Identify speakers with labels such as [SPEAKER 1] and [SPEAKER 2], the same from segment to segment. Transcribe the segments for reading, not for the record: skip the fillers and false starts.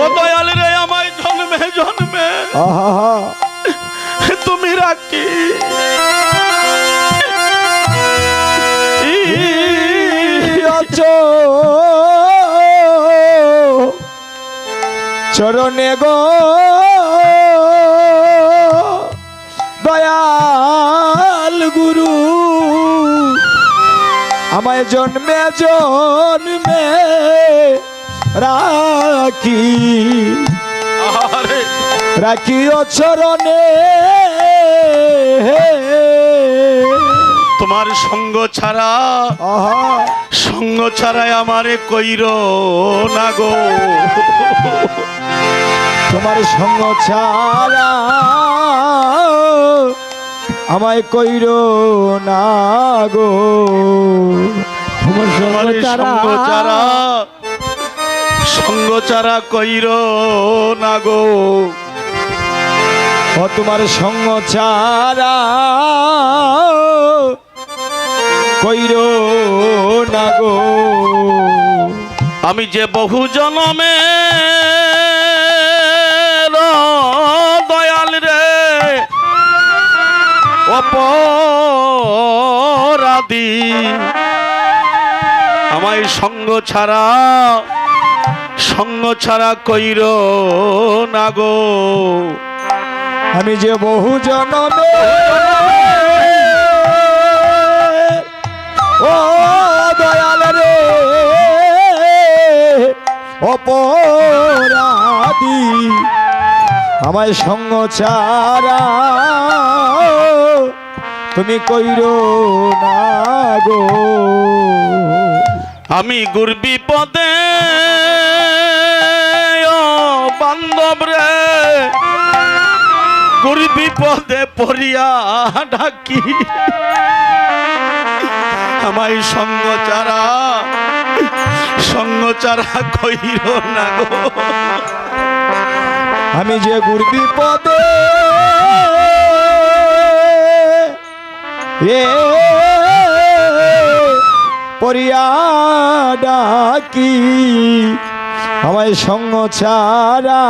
[SPEAKER 1] ও দয়াল রে আমায় জন্মে জন্মে তুমি রাখি
[SPEAKER 2] চরণে গো দয়াল গুরু আমায় জন্মে জন্মে রাখি রাখি ও চরণে
[SPEAKER 1] তোমার সঙ্গ ছাড়া সঙ্গ ছাড়াই আমারে কইর না গো
[SPEAKER 2] তোমার সঙ্গ ছাড়া আমায় কইর না গো
[SPEAKER 1] তোমার সঙ্গ ছাড়া সঙ্গ ছাড়া কইর না গো
[SPEAKER 2] ও তোমার সঙ্গ ছাড়া কইর না গো
[SPEAKER 1] আমি যে বহু জনমে দয়াল রে অপরাধী আমায় সঙ্গ ছাড়া কইর না গো
[SPEAKER 2] আমি যে বহু জনমে ও দয়াল রে অপরাধী আমায় সঙ্গ ছাড়া তুমি কইর না গো
[SPEAKER 1] আমি গুর বিপদে বান্ধব রে গুর বিপদে পড়িয়া ডাকি আমায় সঙ্গ ছাড়া কইর না গো
[SPEAKER 2] আমি যে গুর বিপদে পড়িয়া ডাকি আমায় সঙ্গ ছাড়া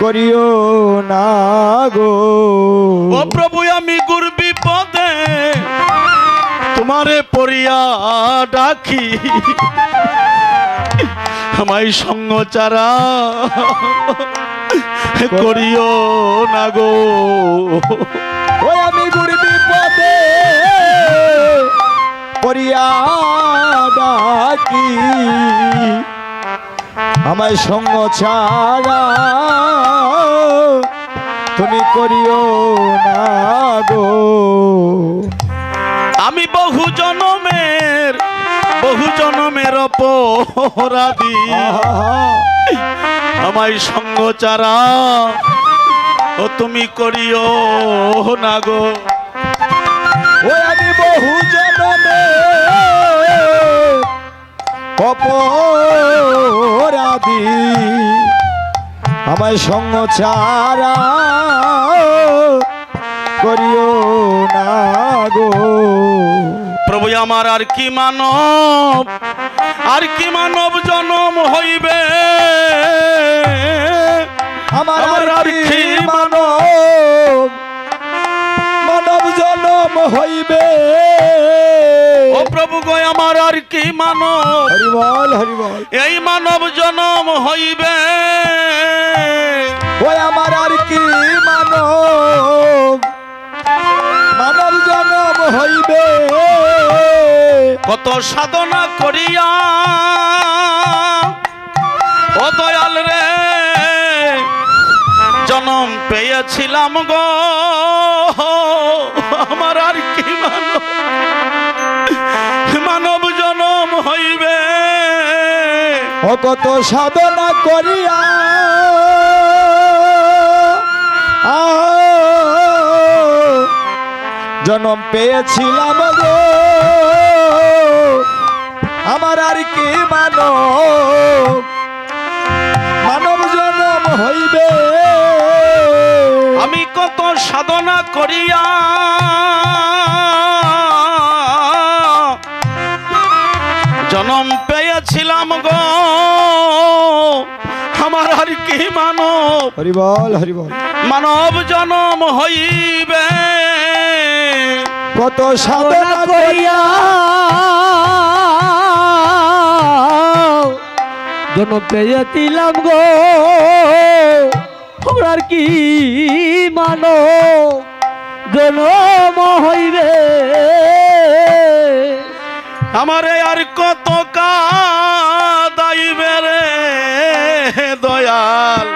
[SPEAKER 2] করিও না গো
[SPEAKER 1] ও প্রভু আমি গুর বিপদে তোমারে পড়িয়া ডাকি আমায় সঙ্গ ছাড়া করিও না গো
[SPEAKER 2] ওই আমি গুর বিপদে পড়িয়া ডাকি আমায় সঙ্গ ছাড়া তুমি করিও না গো
[SPEAKER 1] আমি বহু জনমের অপরাধী আমায় সঙ্গ ছাড়া ও তুমি করিও না গো
[SPEAKER 2] ওই আমি বহু জনমে অপরাধী আমায় সঙ্গ ছাড়া করিও না গো
[SPEAKER 1] প্রভু আমার আর কি মানব জনম হইবে
[SPEAKER 2] আমার আর কি মানব জনম হইবে
[SPEAKER 1] ও প্রভু গো আমার আর কি
[SPEAKER 2] হরিবল হরিবল
[SPEAKER 1] এই মানব জনম হইবে
[SPEAKER 2] ওই আমার আর কি মানব জনম হইবে
[SPEAKER 1] কত সাধনা করিয়া ও দয়াল রে জনম পেয়েছিলাম গো আমার আর কি মানব জনম হইবে
[SPEAKER 2] ও কত সাধনা করিয়া জনম পেয়েছিলাম গো আমার আর কি মানব জনম হইবে
[SPEAKER 1] আমি কত সাধনা করিয়া জনম পেয়েছিলাম গো কি মানব
[SPEAKER 2] হরি বল হরি বল।
[SPEAKER 1] মানব জনম হইবে
[SPEAKER 2] কত সাধনা করিয়া
[SPEAKER 3] জন পেয়েছিলাম গো তোমরার কি মানো জনম হইবে
[SPEAKER 1] আমারে আর কত কাদাইবে রে দয়াল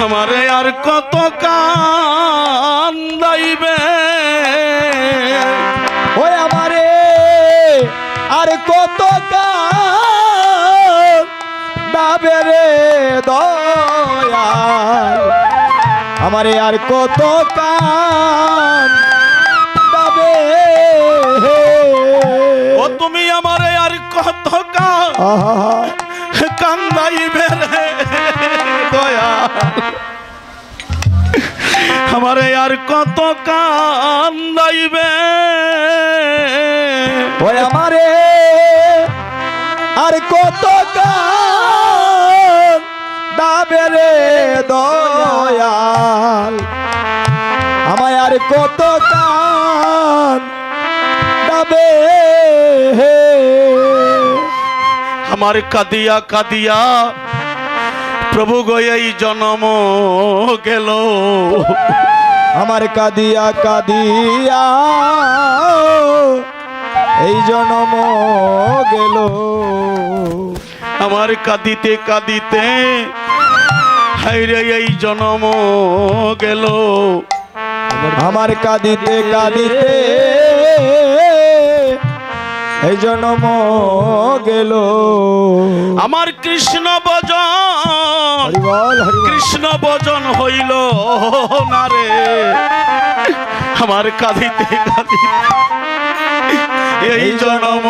[SPEAKER 1] আমারে আর কত কান্দাইবে
[SPEAKER 2] ওই আমারে আর কত কাঁদাবে রে দয়াল আমারে আর কত কাঁদাবে
[SPEAKER 1] ও তুমি আমারে আর কত কান্দাইবে রে দয়াল আমারে আর কত কান্দাইবে
[SPEAKER 2] ওই আমারে আর কত কাঁদাবে রে দয়াল আমায় আর কত কাঁদাবে
[SPEAKER 1] আমার কাদিয়া কাদিয়া প্রভু গো এই জনম গেল
[SPEAKER 2] আমার কাঁদিয়া কাঁদিয়া এই জনম গেল
[SPEAKER 1] আমার কাঁদিতে কাঁদিতে হাইরে এই জনম গেল
[SPEAKER 2] আমার কাঁদিতে কাঁদিতে এই জনম গেল
[SPEAKER 1] আমার কৃষ্ণ বজন
[SPEAKER 2] হরি বল হরি বল।
[SPEAKER 1] কৃষ্ণ বজন হইল না রে আমার কাঁদিতে কাঁদিতে এই জনম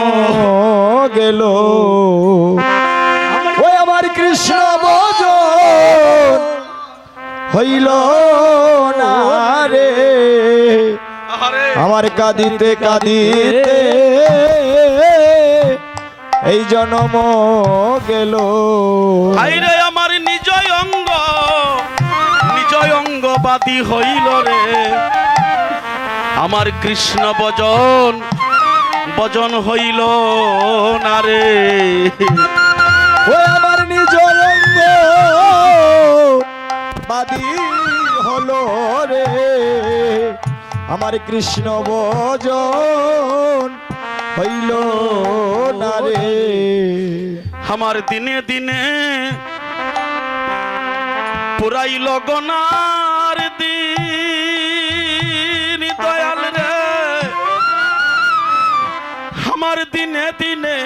[SPEAKER 2] গেল ওই আমার কৃষ্ণ ভজন হইল না রে
[SPEAKER 1] আরে
[SPEAKER 2] আমার কাঁদিতে কাঁদিতে এই জনম গেল
[SPEAKER 1] হাইরে আমার নিজ অঙ্গ বাদী হইল রে আমার কৃষ্ণ বজন হইল না রে
[SPEAKER 2] ওই আমার নিজ অঙ্গ বাদী হলো রে আমার কৃষ্ণ ভজন হইল না রে
[SPEAKER 1] আমার দিনে দিনে পুরাইল গনার দিন দয়াল রে আমার দিনে দিনে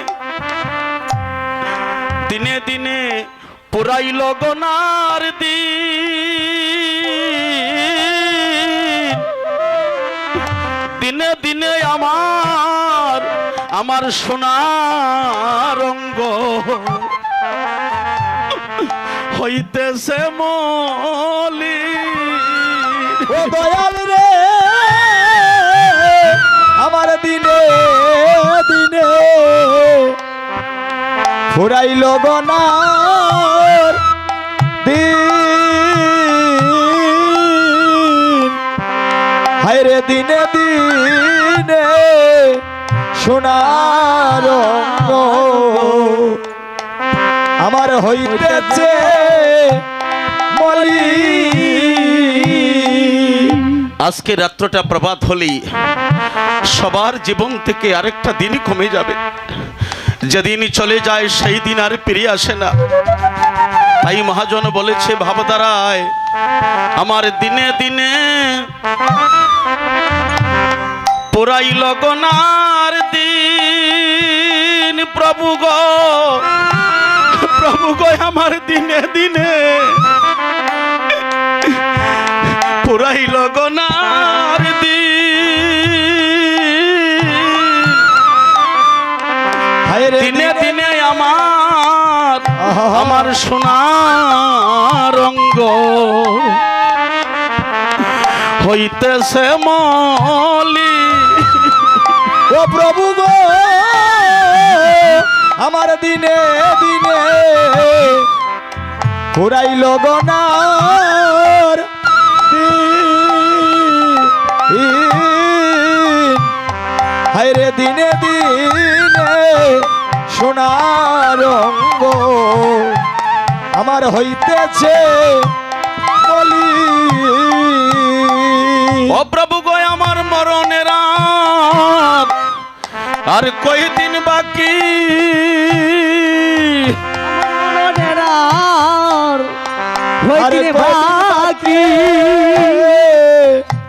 [SPEAKER 1] দিনে দিনে পুরাইল গনার দিন দিনে দিনে আমার সোনার রঙ্গ হইতেছে মলি
[SPEAKER 2] ও দয়াল রে আমার দিনে দিনে ফুরাইল গনার দিন হায়রে দিনে দিনে সোনার রঙ্গ আমার হইতেছে মলি
[SPEAKER 1] আজকে রাত্রটা প্রভাত হলেই সবার জীবন থেকে আরেকটা দিনই কমে যাবে যেদিন চলে যায় সেই দিন আর ফিরে আসে না তাই মহাজন বলেছে ভাবধারায় আমার দিনে দিনে পুরাইল গনার দিন প্রভু গো আমার দিনে দিনে পুরাইল গনার দিনে দিনে আমার সোনার রঙ্গ হইতেছে মলি
[SPEAKER 2] ও প্রভু গো আমার দিনে দিনে ফুরাইল গনার হায়রে দিনে দিনে সোনার রঙ্গ আমার হইতেছে বলি
[SPEAKER 1] ও প্রভু গো আমার মরণের রাত আর কয়দিন বাকি
[SPEAKER 3] মরণের আর হইতে বাকি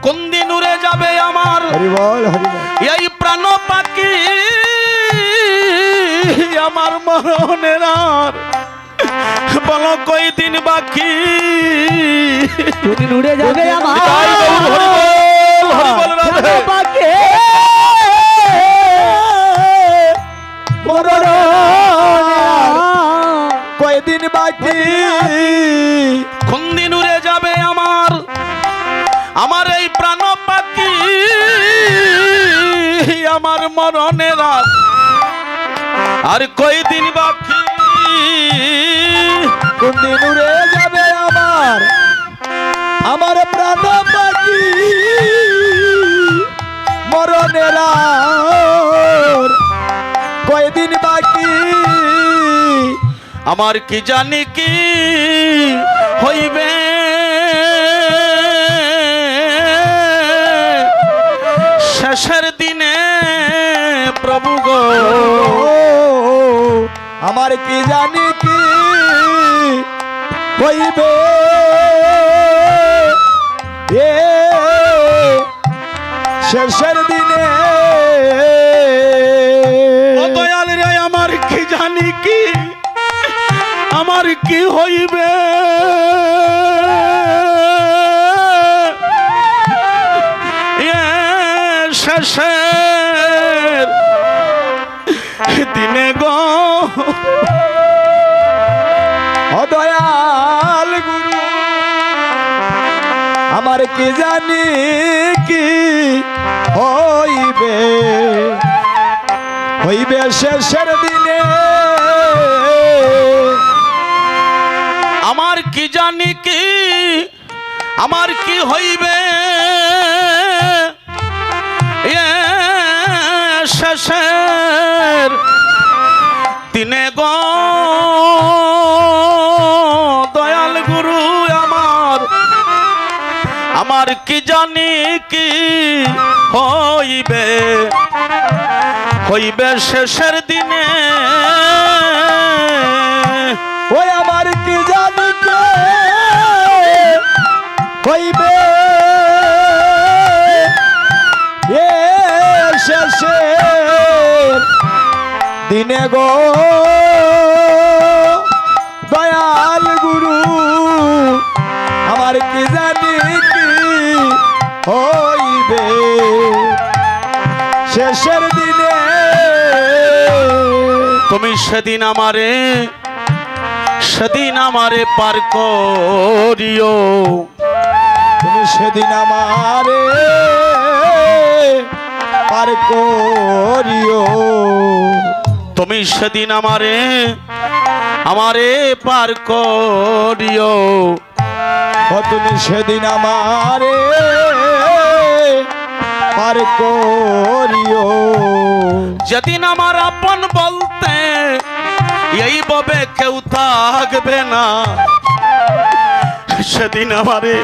[SPEAKER 1] কোন দিন উড়ে যাবে আমার
[SPEAKER 2] হরি বল হরি বল
[SPEAKER 1] এই প্রাণ পাখি আমার মরণের আর বলো কয়দিন বাকি
[SPEAKER 3] দুদিন উড়ে যাবে আমার
[SPEAKER 1] জয় গৌর হরি বল, হরি বল রাধে।
[SPEAKER 3] বাকি
[SPEAKER 2] মরণ কয়দিন বাকি
[SPEAKER 1] কোন দিন উড়ে যাবে আমার এই প্রাণ পাখি আমার মরণের রাত আর কয়দিন বাকি
[SPEAKER 2] কোন দিন উড়ে যাবে আমার প্রাণ পাখি মরণের আর কয়দিন বাকি
[SPEAKER 1] আমার কি জানি কি হইবে শেষের দিনে প্রভু গো
[SPEAKER 2] আমার কি জানি কি হইবে এ শেষের দিনে
[SPEAKER 1] ও দয়াল রে আমার কি জানি কি আমার কি হইবে এ শেষের দিনে গো
[SPEAKER 2] অদয়াল গুরু আমার কি জানি কি হইবে হইবে শেষের দিনে
[SPEAKER 1] আমার কি জানি কি আমার কি হইবে এ শেষের দিনে গো দয়াল গুরু আমার কি জানি কি হইবে হইবে শেষের দিনে
[SPEAKER 2] ওই আমার কি জানি কে হইবে এ শেষের দিনে গো দয়াল গুরু আমার কি জানি কি হইবে শেষের দিনে
[SPEAKER 1] তুমি সেদিন আমারে পার করিও
[SPEAKER 2] তুমি সেদিন আমারে পার করিও
[SPEAKER 1] তুমি সেদিন আমারে পার করিও
[SPEAKER 2] ও তুমি সেদিন আমারে পার করিও
[SPEAKER 1] যেদিন আমার আপন বলতে এই ভাবে কেউ থাকবে না সেদিন আমারে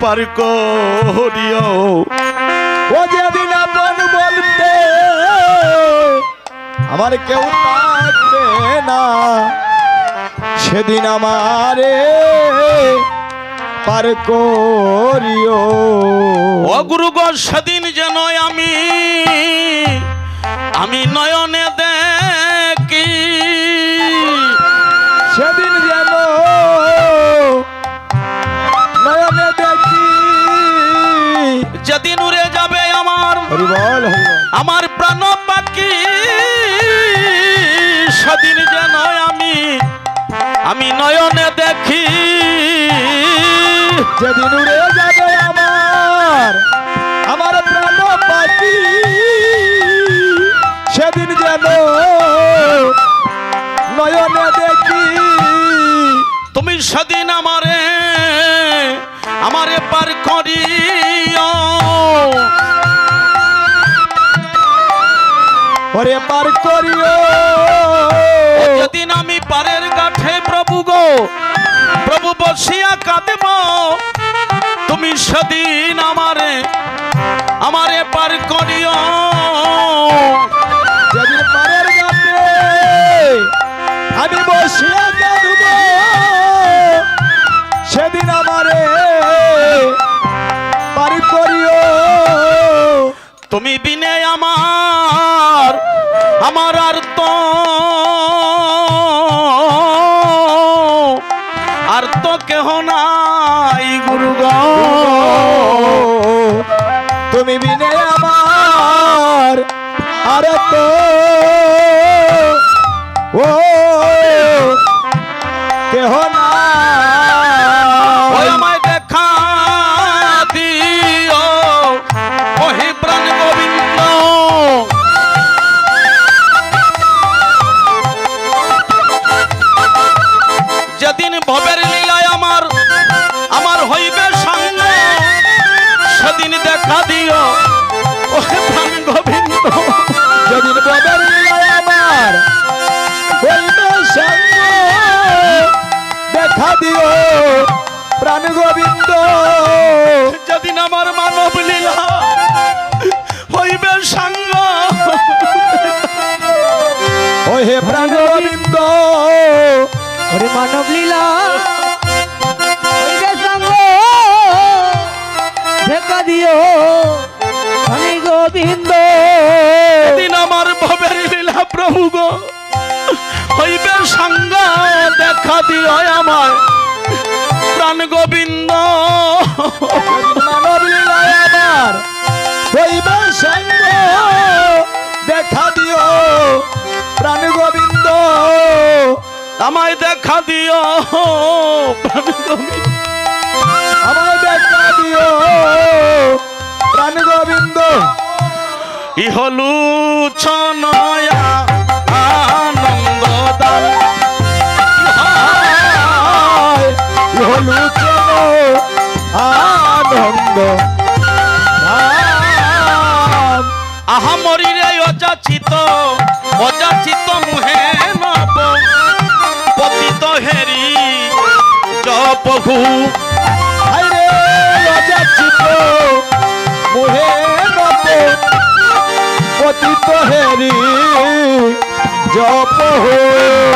[SPEAKER 1] পার করিও
[SPEAKER 2] ও যেদিন আপন বলতে আমার কেউ থাকবে না সেদিন আমারে পার করিও
[SPEAKER 1] ও গুরু গো সেদিন যেন আমি নয়নে দেখি
[SPEAKER 2] সেদিন যেন নয়নে দেখি
[SPEAKER 1] যেদিন উড়ে যাবে আমার
[SPEAKER 2] হরি বল হরি বল
[SPEAKER 1] আমার প্রাণ পাখি সেদিন যেন আমি নয়নে দেখি
[SPEAKER 2] যেদিন উড়ে যাবে আমার প্রাণ পাখি সেদিন যেন নয়নে দেখি
[SPEAKER 1] সেদিন আমারে পার করিও
[SPEAKER 2] ওরে পার করিও
[SPEAKER 1] যেদিন আমি পারের কাঠে প্রভু গো প্রভু বসিয়া কাঁদেব তুমি সেদিন আমারে পার করিও
[SPEAKER 2] যেদিন পারের ঘাটে আমি বসিয়া কাঁদব সেদিন আমারে পার করিও
[SPEAKER 1] তুমি বিনে আমার আর তো কেহ নাই গুরু গো
[SPEAKER 2] তুমি বিনে আমার আর তো ও কেহ না
[SPEAKER 1] ওই আমায় দেখা দিও ওহে প্রাণ গোবিন্দ যেদিন ভবের লীলায় আমার হইবে সঙ্গ সেদিন দেখা দিও ওহে প্রাণ গোবিন্দ
[SPEAKER 2] যেদিন বাবার লীলায় আমার হইবে সঙ্গ দেখা দিও প্রাণ গোবিন্দ
[SPEAKER 1] যেদিন আমার মানব লীলা হইবে সঙ্গ
[SPEAKER 2] ও হে প্রাণ গোবিন্দ
[SPEAKER 3] ওরে মানব লীলা হইবে সঙ্গ দেখা দিও ধনী গোবিন্দ
[SPEAKER 1] যেদিন আমার ভবের লীলা প্রভু গো হইবে সঙ্গ দেখা দিও আমার প্রাণ গোবিন্দ
[SPEAKER 2] মানব লীলায় আমার হইবে সঙ্গ দেখা দিও প্রাণ গোবিন্দ
[SPEAKER 1] আমায় দেখা দিও প্রাণ গোবিন্দ
[SPEAKER 2] আমার দেখা দিও প্রাণ গোবিন্দ
[SPEAKER 1] ইহলুচনয়া আনন্দ দান
[SPEAKER 2] হলু চলো আনন্দ ধাম।
[SPEAKER 1] আহা মরিরে অযাচিত মুহে নব পতিত হেরি জপহু
[SPEAKER 2] হায়রে অযাচিত মুহে নব পতিত হেরি জপ হো